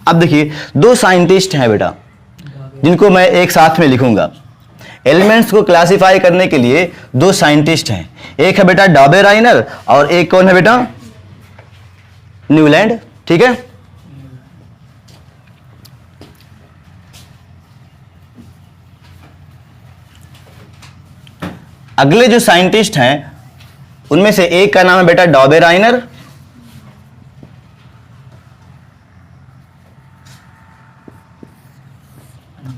अब देखिए दो साइंटिस्ट हैं बेटा जिनको मैं एक साथ में लिखूंगा। एलिमेंट्स को क्लासिफाई करने के लिए दो साइंटिस्ट हैं, एक है बेटा डॉबेराइनर और एक कौन है बेटा न्यूलैंड। ठीक है, अगले जो साइंटिस्ट हैं उनमें से एक का नाम है बेटा डॉबेराइनर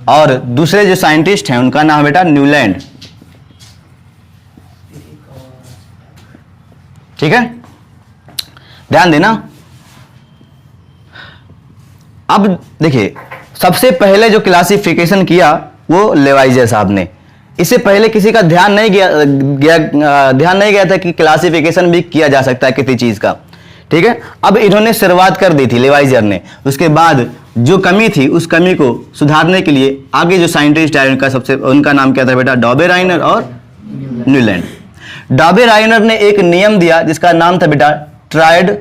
और दूसरे जो साइंटिस्ट हैं उनका नाम है बेटा न्यूलैंड। ठीक है, ध्यान देना। अब देखिए सबसे पहले जो क्लासिफिकेशन किया वो लेवाइजे साहब ने। इससे पहले किसी का ध्यान नहीं गया था कि क्लासिफिकेशन भी किया जा सकता है किसी चीज का। ठीक है, अब इन्होंने शुरुआत कर दी थी लेवाइजर ने। उसके बाद जो कमी थी उस कमी को सुधारने के लिए आगे जो साइंटिस्ट आए उनका नाम क्या था बेटा डॉबेराइनर और न्यूलैंड। डॉबेराइनर ने एक नियम दिया जिसका नाम था बेटा ट्रायड,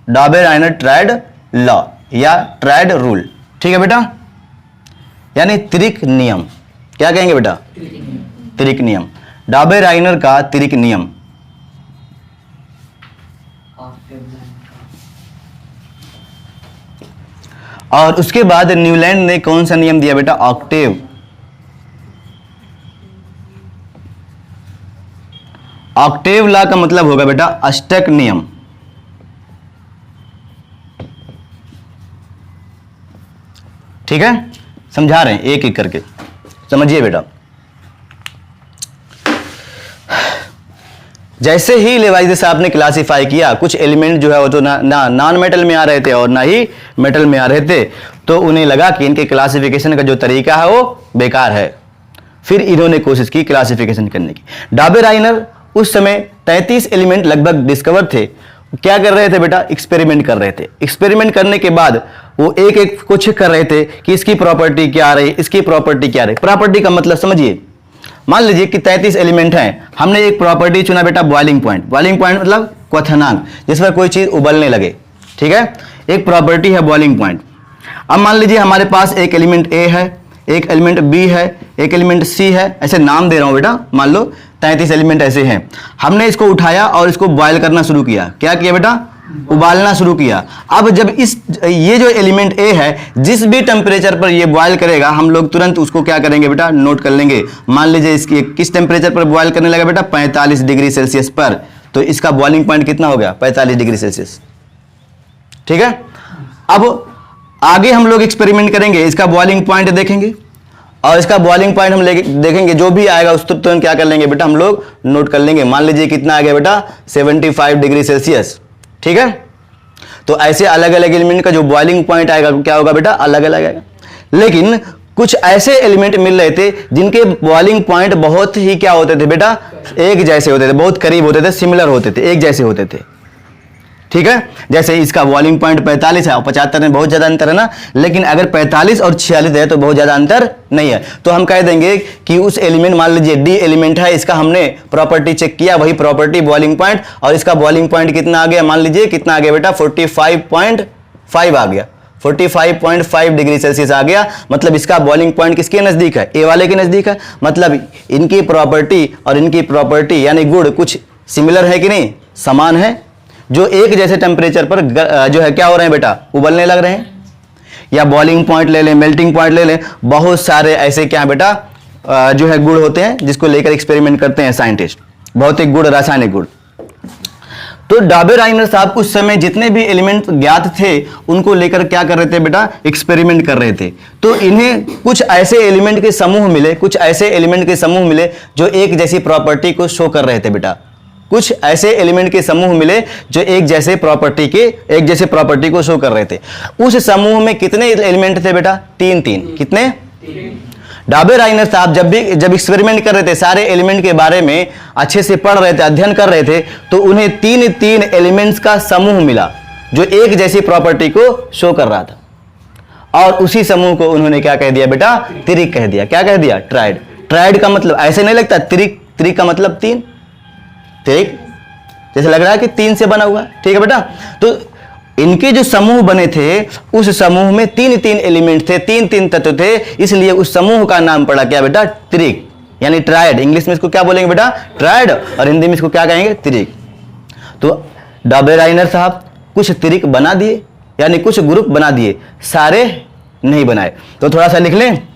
डॉबेराइनर ट्रायड लॉ या ट्रायड रूल। ठीक है बेटा, यानी त्रिक नियम। क्या कहेंगे बेटा त्रिक नियम, डॉबेराइनर का त्रिक नियम। और उसके बाद न्यूलैंड ने कौन सा नियम दिया बेटा ऑक्टेव। ऑक्टेव लॉ का मतलब होगा बेटा अष्टक नियम। ठीक है, समझा रहे हैं एक एक करके, समझिए बेटा। जैसे ही लेवाइजे साहब ने क्लासिफाई किया कुछ एलिमेंट जो है वो तो ना नॉन मेटल में आ रहे थे और ना ही मेटल में आ रहे थे, तो उन्हें लगा कि इनके क्लासिफिकेशन का जो तरीका है वो बेकार है। फिर इन्होंने कोशिश की क्लासिफिकेशन करने की। डॉबेराइनर उस समय 33 एलिमेंट लगभग डिस्कवर थे। क्या कर रहे थे बेटा एक्सपेरिमेंट कर रहे थे। एक्सपेरिमेंट करने के बाद वो एक एक को चेक कर रहे थे कि इसकी प्रॉपर्टी क्या आ रही, इसकी प्रॉपर्टी क्या आ रही। प्रॉपर्टी का मतलब समझिए, मान लीजिए कि 33 एलिमेंट हैं, हमने एक प्रॉपर्टी चुना बेटा बॉइलिंग पॉइंट। बॉइलिंग पॉइंट मतलब क्वथनांक, जिस पर कोई चीज उबलने लगे। ठीक है, एक प्रॉपर्टी है बॉइलिंग पॉइंट। अब मान लीजिए हमारे पास एक एलिमेंट ए है, एक एलिमेंट बी है, एक एलिमेंट सी है, ऐसे नाम दे रहा हूं बेटा। मान लो 33 एलिमेंट ऐसे हैं। हमने इसको उठाया और इसको बॉयल करना शुरू किया। क्या किया बेटा उबालना शुरू किया। अब जब ये जो एलिमेंट ए है जिस भी टेम्परेचर पर ये बॉयल करेगा हम लोग तुरंत उसको क्या करेंगे बेटा नोट कर लेंगे। मान लीजिए इसकी किस टेम्परेचर पर बॉयल करने लगा बेटा 45 डिग्री सेल्सियस पर, तो इसका बॉइलिंग पॉइंट कितना हो गया 45 डिग्री सेल्सियस। ठीक है, अब आगे हम लोग एक्सपेरिमेंट करेंगे, इसका बॉइलिंग पॉइंट देखेंगे और इसका बॉइलिंग पॉइंट हम देखेंगे, जो भी आएगा उस तुरंत क्या कर लेंगे बेटा हम लोग नोट कर लेंगे। मान लीजिए कितना आ गया बेटा 75 डिग्री सेल्सियस। ठीक है, तो ऐसे अलग अलग एलिमेंट का जो बॉइलिंग पॉइंट आएगा क्या होगा बेटा अलग अलग आएगा। लेकिन कुछ ऐसे एलिमेंट मिल रहे थे जिनके बॉइलिंग पॉइंट बहुत ही क्या होते थे बेटा एक जैसे होते थे, बहुत करीब होते थे, सिमिलर होते थे, एक जैसे होते थे। ठीक है, जैसे इसका बॉइलिंग पॉइंट 45 है और 75 में बहुत ज्यादा अंतर है ना, लेकिन अगर 45 और 46 है तो बहुत ज्यादा अंतर नहीं है। तो हम कह देंगे कि उस एलिमेंट, मान लीजिए डी एलिमेंट है, इसका हमने प्रॉपर्टी चेक किया, वही प्रॉपर्टी बॉइलिंग पॉइंट, और इसका बॉइलिंग पॉइंट कितना आ गया, मान लीजिए कितना आ गया बेटा 45.5 आ गया, 45.5 डिग्री सेल्सियस आ गया। मतलब इसका बॉइलिंग पॉइंट किसके नजदीक है, ए वाले के नजदीक है। मतलब इनकी प्रॉपर्टी और इनकी प्रॉपर्टी यानी गुण कुछ सिमिलर है कि नहीं, समान है, जो एक जैसे टेम्परेचर पर जो है क्या हो रहे हैं बेटा उबलने लग रहे हैं। या बॉइलिंग पॉइंट ले लें, मेल्टिंग पॉइंट ले लें, बहुत सारे ऐसे क्या बेटा जो है गुण होते हैं जिसको लेकर एक्सपेरिमेंट करते हैं साइंटिस्ट, भौतिक गुण, रासायनिक गुण। तो डॉबेराइनर साहब उस समय जितने भी एलिमेंट ज्ञात थे उनको लेकर क्या कर रहे थे बेटा एक्सपेरिमेंट कर रहे थे। तो इन्हें कुछ ऐसे एलिमेंट के समूह मिले, कुछ ऐसे एलिमेंट के समूह मिले जो एक जैसी प्रॉपर्टी को शो कर रहे थे बेटा। कुछ ऐसे एलिमेंट के समूह मिले जो एक जैसे प्रॉपर्टी को शो कर रहे थे। उस समूह में कितने एलिमेंट थे बेटा, 3। कितने? डॉबेराइनर साहब जब एक्सपेरिमेंट कर रहे थे, सारे एलिमेंट के बारे में अच्छे से पढ़ रहे थे, अध्ययन कर रहे थे, तो उन्हें 3 एलिमेंट्स का समूह मिला जो एक जैसी प्रॉपर्टी को शो कर रहा था। और उसी समूह को उन्होंने क्या कह दिया बेटा, त्रिक कह दिया। क्या कह दिया, ट्राइड। ट्राइड का मतलब ऐसे नहीं लगता, त्रिक का मतलब 3, त्रिक जैसे लग रहा है कि 3 से बना हुआ। ठीक है बेटा, तो इनके जो समूह बने थे उस समूह में तीन तीन एलिमेंट थे, तीन तीन तत्व थे, इसलिए उस समूह का नाम पड़ा क्या बेटा? त्रिक, यानी ट्रायड। इंग्लिश में इसको क्या बोलेंगे बेटा? ट्रायड, और हिंदी में इसको क्या कहेंगे? त्रिक। तो डॉबेराइनर साहब कुछ त्रिक बना दिए, यानी कुछ ग्रुप बना दिए, सारे नहीं बनाए। तो थोड़ा सा लिख लें।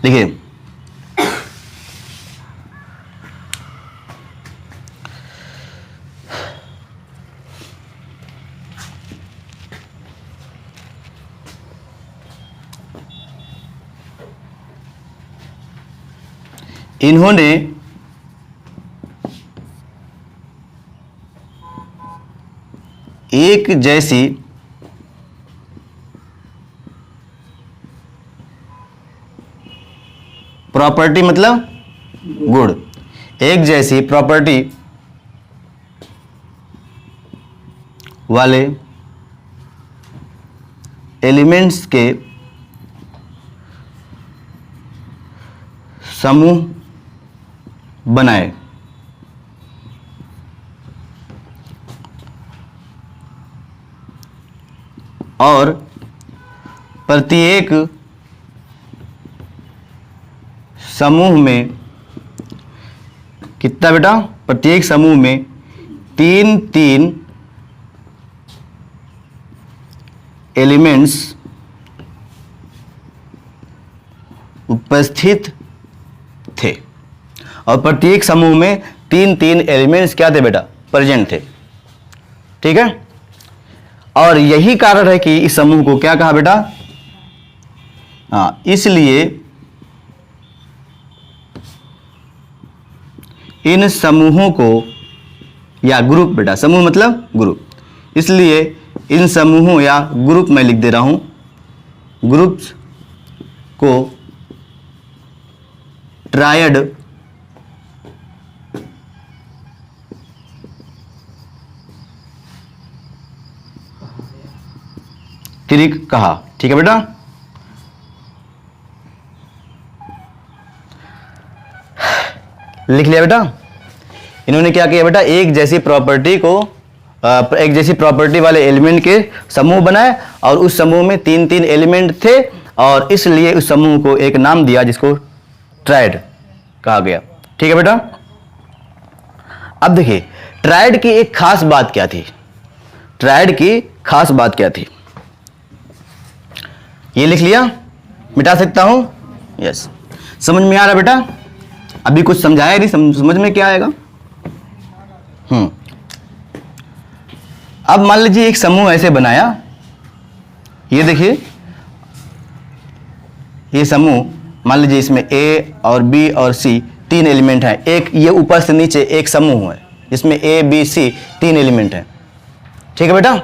देखिए, इन्होंने एक जैसी प्रॉपर्टी, मतलब गुण, एक जैसी प्रॉपर्टी वाले एलिमेंट्स के समूह बनाए। और प्रत्येक समूह में कितना बेटा? प्रत्येक समूह में तीन तीन एलिमेंट्स उपस्थित थे, और प्रत्येक समूह में तीन तीन एलिमेंट्स क्या थे बेटा? प्रेजेंट थे। ठीक है, और यही कारण है कि इस समूह को क्या कहा बेटा? हाँ, इसलिए इन समूहों को, या ग्रुप बेटा, समूह मतलब ग्रुप, इसलिए इन समूहों या ग्रुप में लिख दे रहा हूं, ग्रुप्स को ट्रायड त्रिक कहा। ठीक है बेटा, लिख लिया बेटा। इन्होंने क्या किया बेटा? एक जैसी प्रॉपर्टी को, एक जैसी प्रॉपर्टी वाले एलिमेंट के समूह बनाए, और उस समूह में तीन तीन एलिमेंट थे, और इसलिए उस समूह को एक नाम दिया जिसको ट्रायड कहा गया। ठीक है बेटा, अब देखिए ट्रायड की एक खास बात क्या थी? ट्रायड की खास बात क्या थी? ये लिख लिया, मिटा सकता हूं? यस। समझ में आ रहा बेटा? अभी कुछ समझाया नहीं, समझ में क्या आएगा? अब मान लीजिए एक समूह ऐसे बनाया, ये देखिए, ये समूह मान लीजिए इसमें ए और बी और सी तीन एलिमेंट हैं। एक ये ऊपर से नीचे एक समूह है जिसमें ए बी सी तीन एलिमेंट हैं। ठीक है बेटा,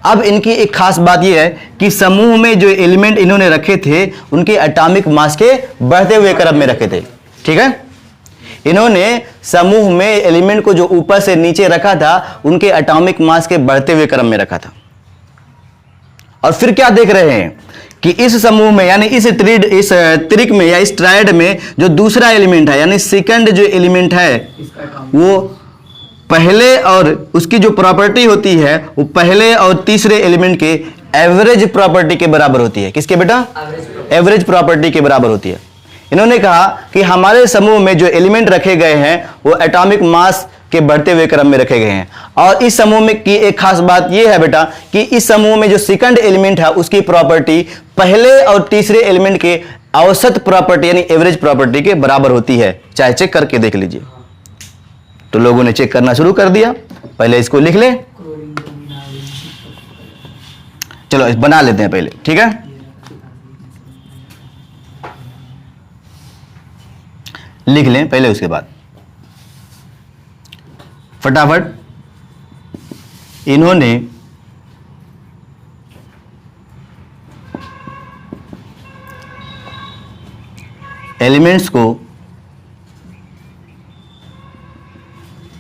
अब इनकी एक खास बात यह है कि समूह में जो एलिमेंट इन्होंने रखे थे उनके एटॉमिक मास के बढ़ते हुए क्रम में रखे थे। ठीक है, इन्होंने समूह में एलिमेंट को जो ऊपर से नीचे रखा था उनके एटॉमिक मास के बढ़ते हुए क्रम में रखा था। और फिर क्या देख रहे हैं कि इस समूह में, यानी इस त्रिक में या इस ट्रायड में जो दूसरा एलिमेंट है, यानी सेकंड जो एलिमेंट है, वो पहले, और उसकी जो प्रॉपर्टी होती है वो पहले और तीसरे एलिमेंट के एवरेज प्रॉपर्टी के बराबर होती है। किसके बेटा? एवरेज प्रॉपर्टी के बराबर होती है। इन्होंने कहा कि हमारे समूह में जो एलिमेंट रखे गए हैं वो एटॉमिक मास के बढ़ते हुए क्रम में रखे गए हैं। और इस समूह में की एक खास बात यह है बेटा कि इस समूह में जो सेकंड एलिमेंट है उसकी प्रॉपर्टी पहले और तीसरे एलिमेंट के औसत प्रॉपर्टी यानी एवरेज प्रॉपर्टी के बराबर होती है। चाहे चेक करके देख लीजिए। तो लोगों ने चेक करना शुरू कर दिया। पहले इसको लिख लें, चलो इस बना लेते हैं पहले। ठीक है, लिख लें पहले, उसके बाद फटाफट इन्होंने एलिमेंट्स को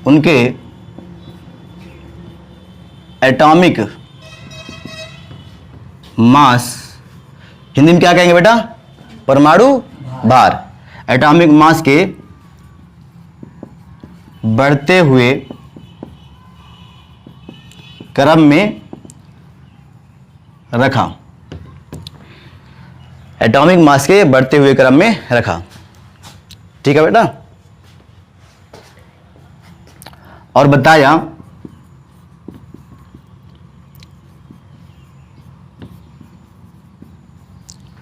उनके एटॉमिक मास, हिंदी में क्या कहेंगे बेटा? परमाणु भार। एटॉमिक मास के बढ़ते हुए क्रम में रखा, एटॉमिक मास के बढ़ते हुए क्रम में रखा। ठीक है बेटा, और बताया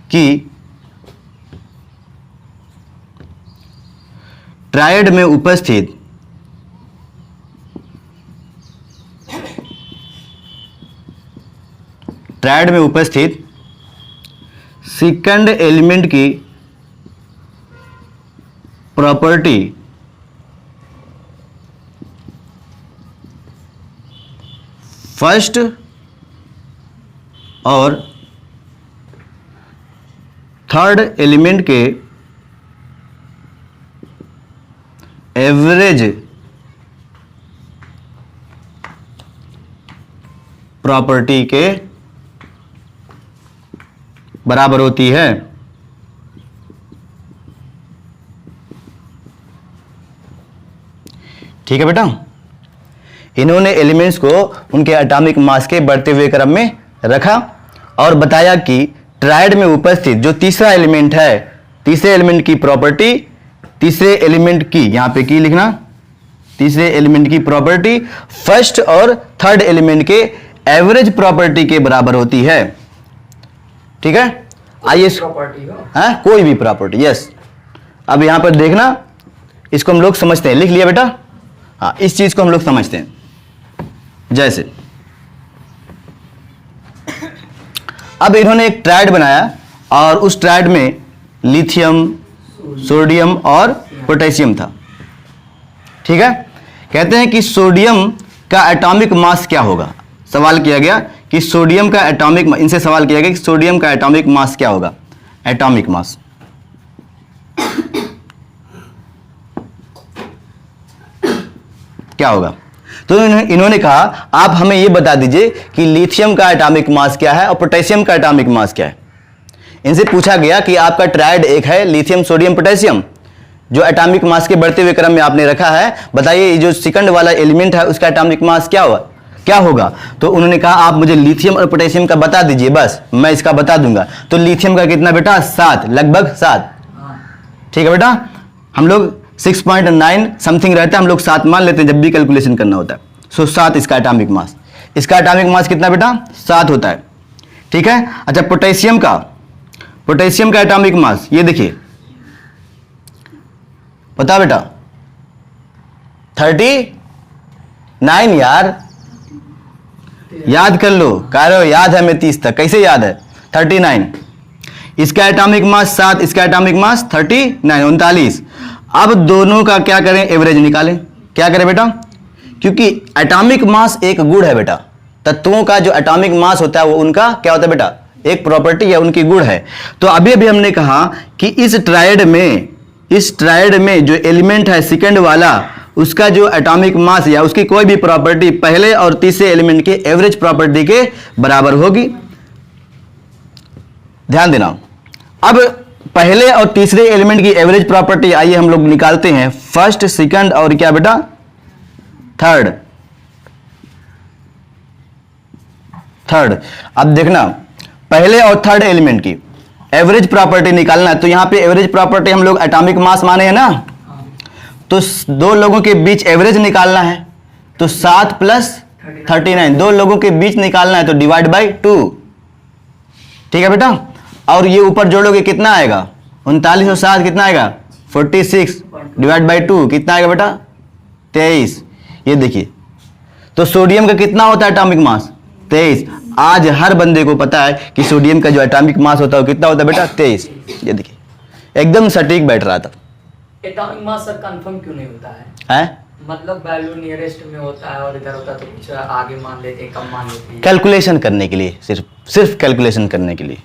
कि ट्रायड में उपस्थित सेकंड एलिमेंट की प्रॉपर्टी फर्स्ट और थर्ड एलिमेंट के एवरेज प्रॉपर्टी के बराबर होती है। ठीक है बेटा, इन्होंने एलिमेंट्स को उनके एटॉमिक मास के बढ़ते हुए क्रम में रखा और बताया कि ट्रायड में उपस्थित जो तीसरा एलिमेंट है, तीसरे एलिमेंट की प्रॉपर्टी, तीसरे एलिमेंट की, यहां पे की लिखना, तीसरे एलिमेंट की प्रॉपर्टी फर्स्ट और थर्ड एलिमेंट के एवरेज प्रॉपर्टी के बराबर होती है। ठीक है, आइए हाँ, कोई भी प्रॉपर्टी, यस। अब यहां पर देखना, इसको हम लोग समझते हैं, लिख लिया बेटा, हाँ, इस चीज को हम लोग समझते हैं। जैसे अब इन्होंने एक ट्रायड बनाया और उस ट्रायड में लिथियम, सोडियम और पोटेशियम था। ठीक है, कहते हैं कि सोडियम का एटॉमिक मास क्या होगा। सवाल किया गया कि सोडियम का एटॉमिक, इनसे सवाल किया गया कि सोडियम का एटॉमिक मास क्या होगा, एटॉमिक मास। क्या होगा, तो इन्होंने कहा आप हमें यह बता दीजिए कि लिथियम का एटॉमिक मास क्या है और पोटेशियम का एटॉमिक मास क्या है। इनसे पूछा गया कि आपका ट्रायड एक है लिथियम, सोडियम, पोटेशियम, जो एटॉमिक मास के बढ़ते हुए क्रम में आपने रखा है, बताइए जो सेकंड वाला एलिमेंट है उसका एटॉमिक मास क्या होगा। तो उन्होंने कहा आप मुझे लिथियम और पोटेशियम का बता दीजिए, बस मैं इसका बता दूंगा। तो लिथियम का कितना बेटा, 7, लगभग 7। ठीक है बेटा, हम लोग 6.9 समथिंग रहता है, हम लोग 7 मान लेते हैं जब भी कैलकुलेशन करना होता है। सो 7 इसका एटॉमिक मास, इसका एटॉमिक मास कितना बेटा, 7 होता है। ठीक है, अच्छा पोटेशियम का एटॉमिक मास ये देखिए, बता बेटा, 39 यार, याद कर लो, कह रहे हो याद है मैं 30 तक, कैसे याद है, 39। इसका एटॉमिक मास 7, इसका एटॉमिक मास 39, 39। अब दोनों का क्या करें, एवरेज निकालें। क्या करें बेटा, क्योंकि एटॉमिक मास एक गुण है बेटा, तत्वों का जो एटॉमिक मास होता है वो उनका क्या होता है बेटा, एक प्रॉपर्टी या उनकी गुण है। तो अभी अभी हमने कहा कि इस ट्रायड में जो एलिमेंट है सेकंड वाला, उसका जो एटॉमिक मास या उसकी कोई भी प्रॉपर्टी पहले और तीसरे एलिमेंट के एवरेज प्रॉपर्टी के बराबर होगी। ध्यान देना, अब पहले और तीसरे एलिमेंट की एवरेज प्रॉपर्टी आइए हम लोग निकालते हैं, फर्स्ट, सेकंड और क्या बेटा, थर्ड। अब देखना, पहले और थर्ड एलिमेंट की एवरेज प्रॉपर्टी निकालना है। तो यहां पे एवरेज प्रॉपर्टी हम लोग एटॉमिक मास माने हैं ना, तो दो लोगों के बीच एवरेज निकालना है, तो 7 + 39, दो लोगों के बीच निकालना है तो डिवाइड बाई 2। ठीक है बेटा, और ये ऊपर जोड़ोगे कितना आएगा, 39 और 7 कितना आएगा, 46, डिवाइड बाई 2 कितना आएगा बेटा, 23। ये देखिए, तो सोडियम का कितना होता है एटॉमिक मास, 23। आज हर बंदे को पता है कि सोडियम का जो एटॉमिक मास होता है वो कितना होता है बेटा, 23। ये देखिए, एकदम सटीक बैठ रहा था। एटॉमिक मास सर कंफर्म क्यों नहीं होता है? मतलब वैल्यू नियरेस्ट में होता है और इधर होता है तो कुछ आगे मान लेते हैं, कम मान लेते हैं, कैलकुलेशन करने के लिए, सिर्फ कैलकुलेशन करने के लिए।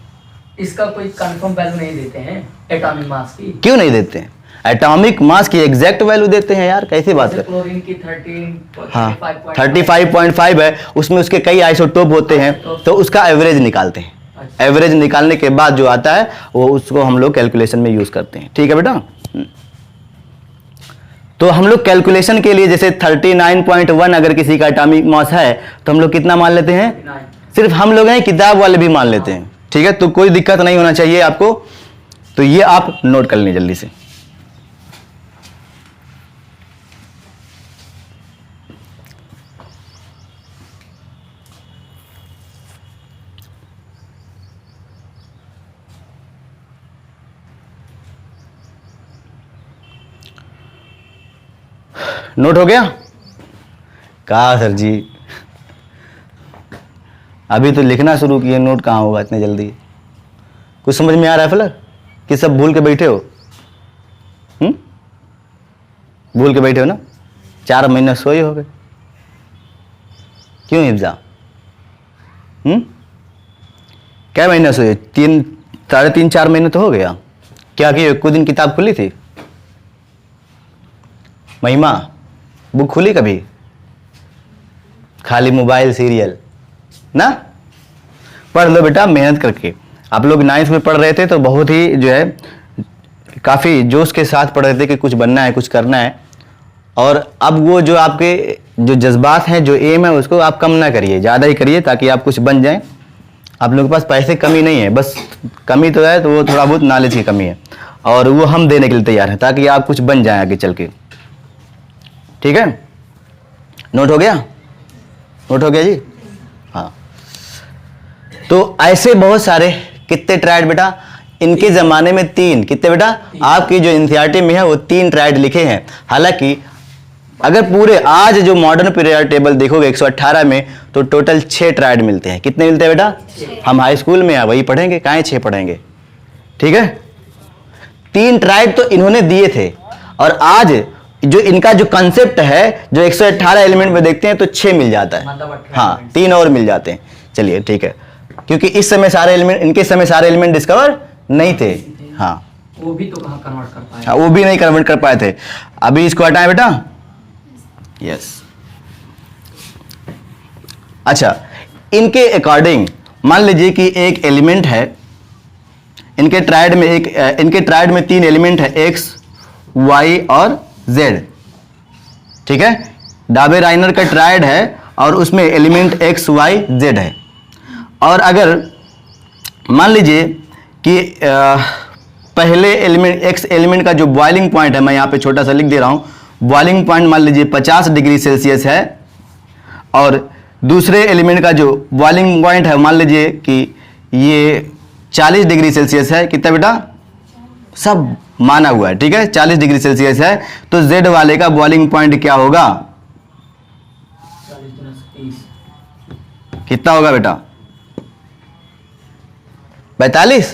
इसका कोई कंफर्म वैल्यू नहीं देते हैं एटॉमिक मास की? क्यों नहीं देते हैं, एटॉमिक मास की एग्जैक्ट वैल्यू देते हैं यार, कैसी बात है। क्लोरीन की 35.5 है, उसमें उसके कई आइसोटोप होते हैं, तो उसका एवरेज निकालते हैं। एवरेज निकालने के बाद जो आता है वो उसको हम लोग कैलकुलेशन में यूज करते हैं। ठीक है बेटा। तो हम लोग कैलकुलेशन के लिए जैसे 39.1 अगर किसी का एटॉमिक मास है तो हम लोग कितना मान लेते हैं, सिर्फ हम लोग हैं, किताब वाले भी मान लेते हैं। ठीक है, तो कोई दिक्कत नहीं होना चाहिए आपको। तो ये आप नोट कर लें जल्दी से। नोट हो गया? कहा सर जी अभी तो लिखना शुरू किए, नोट कहाँ होगा इतने जल्दी? कुछ समझ में आ रहा है फिलहाल कि सब भूल के बैठे हो? भूल के बैठे हो ना? 4 महीने सोए हो गए, क्यों हिफ्जा? क्या महीने सोए? 3.5-4 महीने तो हो गया। क्या किए? कुछ दिन किताब खुली थी? महिमा बुक खुली कभी? खाली मोबाइल सीरियल ना? पढ़ लो बेटा मेहनत करके। आप लोग 9th में पढ़ रहे थे तो बहुत ही जो है काफ़ी जोश के साथ पढ़ रहे थे कि कुछ बनना है, कुछ करना है। और अब वो जो आपके जो जज्बात हैं, जो एम है, उसको आप कम ना करिए, ज़्यादा ही करिए ताकि आप कुछ बन जाएं। आप लोगों के पास पैसे कमी नहीं है, बस कमी तो है तो वो थोड़ा बहुत नॉलेज की कमी है, और वो हम देने के लिए तैयार हैं ताकि आप कुछ बन जाएं आगे चल के। ठीक है, नोट हो गया? नोट हो गया जी? हाँ। तो ऐसे बहुत सारे, कितने ट्रायड बेटा? इनके ज़माने में 3, कितने बेटा? आपकी जो एनसीईआरटी में है वो 3 ट्रायड लिखे हैं। हालांकि अगर पूरे आज जो मॉडर्न पीरियड टेबल देखोगे 118 में तो टोटल 6 ट्रायड मिलते हैं। कितने मिलते हैं बेटा? हम हाई स्कूल में वही पढ़ेंगे, काहे 6 पढ़ेंगे? ठीक है, 3 ट्रायड तो इन्होंने दिए थे, और आज जो इनका जो कंसेप्ट है, जो 118 एलिमेंट में देखते हैं तो 6 मिल जाता है। हाँ, 3 और मिल जाते हैं। चलिए ठीक है, क्योंकि इस समय सारे एलिमेंट, इनके समय सारे एलिमेंट डिस्कवर नहीं थे। हाँ, वो भी तो कहाँ कन्वर्ट कर पाए? हाँ, वो भी नहीं कन्वर्ट कर पाए थे। अभी इसको हटाएं बेटा। यस। अच्छा, इनके अकॉर्डिंग मान लीजिए कि एक एलिमेंट है, इनके ट्रायड में 3 एलिमेंट है, एक्स, वाई और जेड। ठीक है, डाबे-राइनर का ट्रायड है और उसमें एलिमेंट एक्स, वाई, जेड है। और अगर मान लीजिए कि पहले एलिमेंट एक्स एलिमेंट का जो बॉइलिंग पॉइंट है, मैं यहाँ पे छोटा सा लिख दे रहा हूँ, बॉइलिंग पॉइंट मान लीजिए 50 डिग्री सेल्सियस है, और दूसरे एलिमेंट का जो बॉइलिंग पॉइंट है मान लीजिए कि ये 40 डिग्री सेल्सियस है। कितना बेटा? सब माना हुआ है। ठीक है, 40 डिग्री सेल्सियस है, तो जेड वाले का बॉइलिंग पॉइंट क्या होगा? 40 कितना होगा बेटा? 42?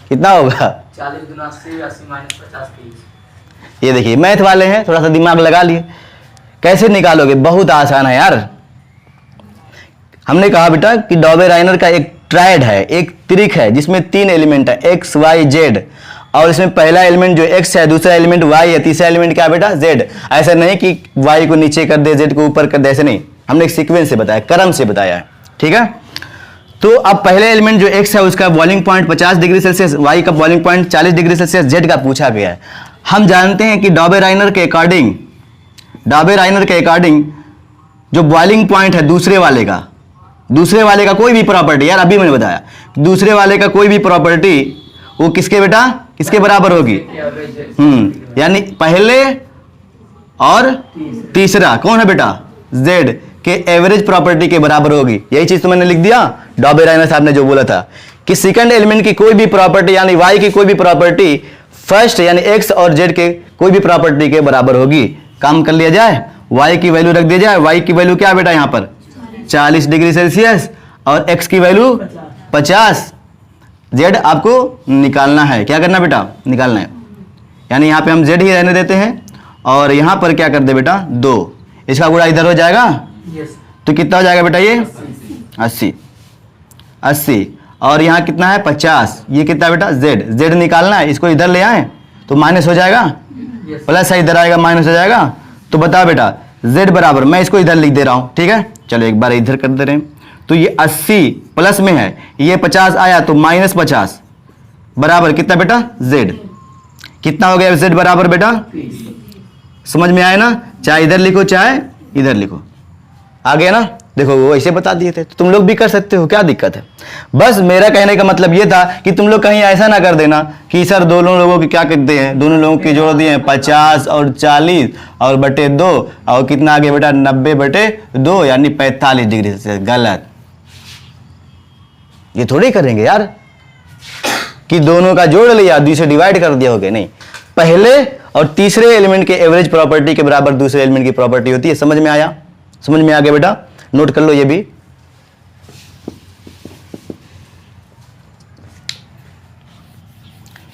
कितना होगा? 40 × 80 80 - 50 30। ये देखिए, मैथ वाले हैं, थोड़ा सा दिमाग लगा लिए। कैसे निकालोगे? बहुत आसान है यार। हमने कहा बेटा कि डाबे-राइनर का एक ट्रायड है, एक त्रिक है जिसमें 3 एलिमेंट है, एक्स, वाई, जेड, और इसमें पहला एलिमेंट जो एक्स है, दूसरा एलिमेंट वाई है, तीसरा एलिमेंट क्या बेटा? जेड। ऐसा नहीं कि वाई को नीचे कर दे, जेड को ऊपर कर दे, ऐसे नहीं, हमने एक सीक्वेंस से बताया, क्रम से बताया है। ठीक है, तो अब पहले एलिमेंट जो एक्स है उसका boiling point 50 degree Celsius, Y का boiling point 40 degree Celsius, Z का पूछा गया है। हम जानते हैं कि डाबे-राइनर के अकॉर्डिंग जो बॉइलिंग पॉइंट है दूसरे वाले का कोई भी प्रॉपर्टी, यार अभी मैंने बताया, दूसरे वाले का कोई भी प्रॉपर्टी वो किसके बेटा? किसके बराबर होगी? यानी पहले और तीसरा कौन है बेटा? जेड के एवरेज प्रॉपर्टी के बराबर होगी। यही चीज तो मैंने लिख दिया, डाबे-राइनर साहब ने जो बोला था कि सेकंड एलिमेंट की कोई भी प्रॉपर्टी यानी वाई की कोई भी प्रॉपर्टी फर्स्ट यानी एक्स और जेड के कोई भी प्रॉपर्टी के बराबर होगी। काम कर लिया जाए, वाई की वैल्यू रख दी जाए। वाई की वैल्यू क्या बेटा? यहाँ पर 40 डिग्री सेल्सियस, और एक्स की वैल्यू 50। जेड आपको निकालना है। क्या करना बेटा? निकालना है। यानी यहाँ पे हम जेड ही रहने देते हैं, और यहाँ पर क्या कर दे बेटा? 2। इसका गुणा इधर हो जाएगा, तो कितना हो जाएगा बेटा? ये 80, और यहाँ कितना है? 50। ये कितना बेटा? जेड निकालना है, इसको इधर ले आए तो माइनस हो जाएगा, प्लस है इधर आएगा, माइनस हो जाएगा। तो बताओ बेटा जेड बराबर, मैं इसको इधर लिख दे रहा हूँ। ठीक है, चलो एक बार इधर कर दे रहे हैं, तो ये 80 प्लस में है, ये 50 आया तो -50 बराबर कितना बेटा? जेड। कितना हो गया Z बराबर बेटा, समझ में आया ना, चाहे इधर लिखो चाहे इधर लिखो, आ गया ना। देखो वो ऐसे बता दिए थे, तो तुम लोग भी कर सकते हो, क्या दिक्कत है। बस मेरा कहने का मतलब ये था कि तुम लोग कहीं ऐसा ना कर देना कि सर दोनों लोगों की क्या कहते हैं, दोनों लोगों की जोड़ दिए हैं 50 और 40 और बटे 2 और कितना आ गया बेटा 90/2 यानी 45 डिग्री से। गलत, ये थोड़ी करेंगे यार कि दोनों का जोड़ लिया दूसरे डिवाइड कर दिया, हो गया नहीं। पहले और तीसरे एलिमेंट के एवरेज प्रॉपर्टी के बराबर दूसरे एलिमेंट की प्रॉपर्टी होती है। समझ में आया, समझ में आ गया बेटा, नोट कर लो ये भी।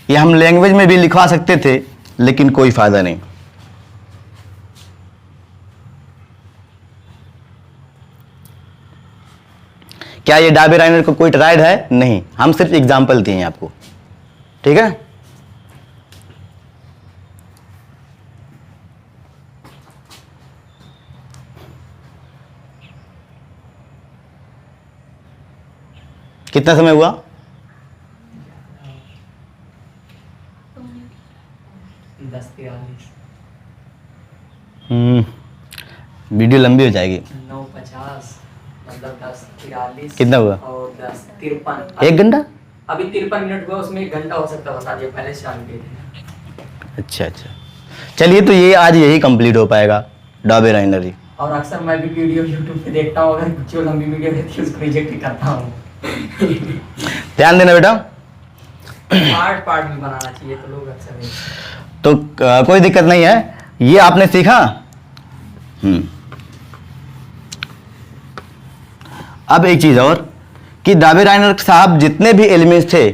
ये हम लैंग्वेज में भी लिखवा सकते थे लेकिन कोई फायदा नहीं। क्या ये डायबेराइनर का कोई ट्रायड है? नहीं, हम सिर्फ एग्जाम्पल दिए हैं आपको, ठीक है। कितना समय हुआ? 10:43। वीडियो लंबी हो जाएगी। 9:50 मतलब 10:43 कितना हुआ? और 10:53 1 घंटा। अभी 53 मिनट हुआ, उसमें 1 घंटा हो सकता, बता दिया पहले से आगे थे। अच्छा अच्छा, चलिए तो ये आज यही कंप्लीट हो पाएगा डायबेराइनरी। और अक्सर मैं भी वीडियो यूट्यूब पे देखता हूँ, अगर जो लंबी वीडियो रहती है उसको रिजेक्ट करता हूँ। ध्यान देना बेटा, पार्ट पार्ट भी बनाना चाहिए तो लोग अक्सर तो कोई दिक्कत नहीं है। ये आपने सीखा। अब एक चीज और कि डायबेराइनर साहब जितने भी एलिमेंट्स थे,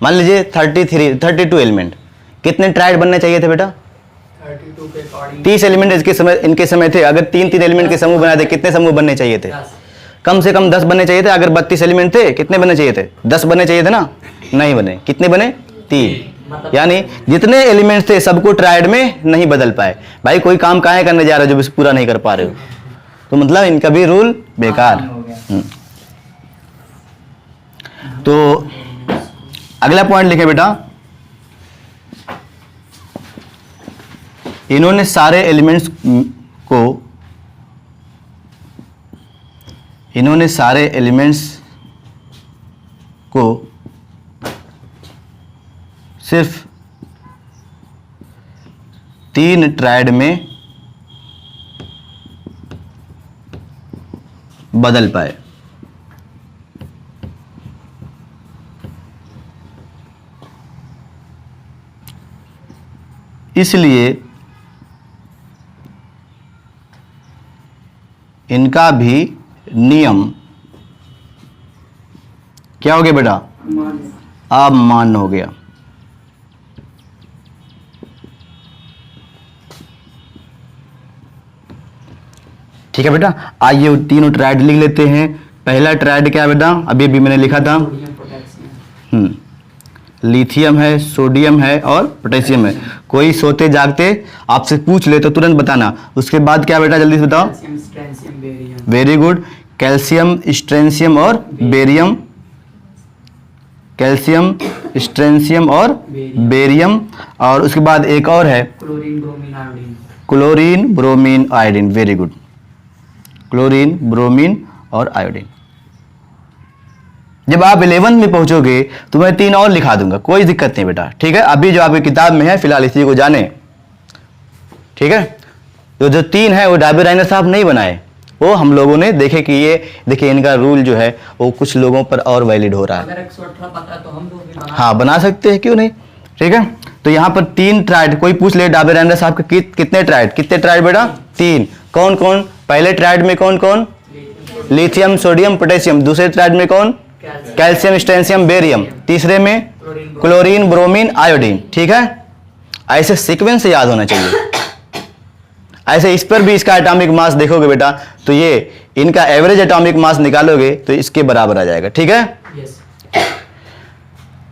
मान लीजिए 32 एलिमेंट, कितने ट्रायड बनने चाहिए थे बेटा? 32 के अकॉर्डिंग 30 एलिमेंट इनके समय थे। अगर 3 एलिमेंट के समूह बनाए थे, कितने समूह बनने चाहिए थे? 10। कम से कम 10 बनने चाहिए थे। अगर 32 एलिमेंट थे, कितने बनने चाहिए थे? 10 बनने चाहिए थे ना, नहीं बने। कितने बने? 3। यानी जितने एलिमेंट्स थे सबको ट्रायड में नहीं बदल पाए। भाई कोई काम काहे करने जा रहे हो जो पूरा नहीं कर पा रहे हो, तो मतलब इनका भी रूल बेकार। तो अगला पॉइंट लिखे बेटा, इन्होंने सारे एलिमेंट्स को सिर्फ 3 ट्रायड में बदल पाए। इसलिए इनका भी नियम क्या हो गया बेटा? अमान्य हो गया। ठीक है बेटा, आइए तीनों ट्रायड लिख लेते हैं। पहला ट्रायड क्या है बेटा? अभी भी मैंने लिखा था, लिथियम है, सोडियम है और पोटेशियम है। कोई सोते जागते आपसे पूछ ले तो तुरंत बताना। उसके बाद क्या बेटा, जल्दी से बताओ। वेरी गुड, कैल्शियम, स्ट्रेंशियम और बेरियम। कैल्शियम, स्ट्रेंशियम और बेरियम। और उसके बाद एक और है chlorine, bromine, iodine. Very good, chlorine, bromine और आयोडीन। जब आप 11 में पहुंचोगे तो मैं 3 और लिखा दूंगा, कोई दिक्कत नहीं बेटा, ठीक है। अभी जो आपकी किताब में है फिलहाल इसी को जाने, ठीक है। तो जो 3 है वो डायबेराइनर साहब नहीं बनाए, वो हम लोगों ने देखे कि ये देखिए इनका रूल जो है वो कुछ लोगों पर और वैलिड हो रहा है। अगर 118 पता है तो हम लोग भी हाँ बना सकते हैं, क्यों नहीं, ठीक है। तो यहाँ पर 3 ट्रायड, कोई पूछ ले डायबेराइनर साहब के कितने ट्रायड बेटा? 3। कौन कौन? पहले ट्रायड में कौन कौन? Lithium, sodium, potassium. दूसरे ट्रायड में कौन? Calcium, strontium, barium. तीसरे में क्लोरीन, ब्रोमीन, आयोडीन। ठीक है, ऐसे सीक्वेंस से याद होना चाहिए। ऐसे इस पर भी इसका एटॉमिक मास देखोगे बेटा तो ये इनका एवरेज एटॉमिक मास निकालोगे तो इसके बराबर आ जाएगा। ठीक है,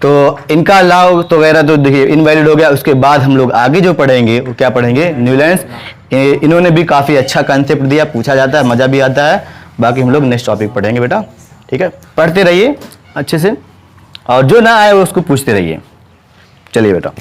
तो इनका लॉ तो वगैरह तो देखिए इनवैलिड हो गया। उसके बाद हम लोग आगे जो पढ़ेंगे वो क्या पढ़ेंगे? न्यूलैंड्स। इन्होंने भी काफ़ी अच्छा कंसेप्ट दिया, पूछा जाता है, मज़ा भी आता है। बाकी हम लोग नेक्स्ट टॉपिक पढ़ेंगे बेटा। ठीक है, पढ़ते रहिए अच्छे से और जो ना आए उसको पूछते रहिए। चलिए बेटा।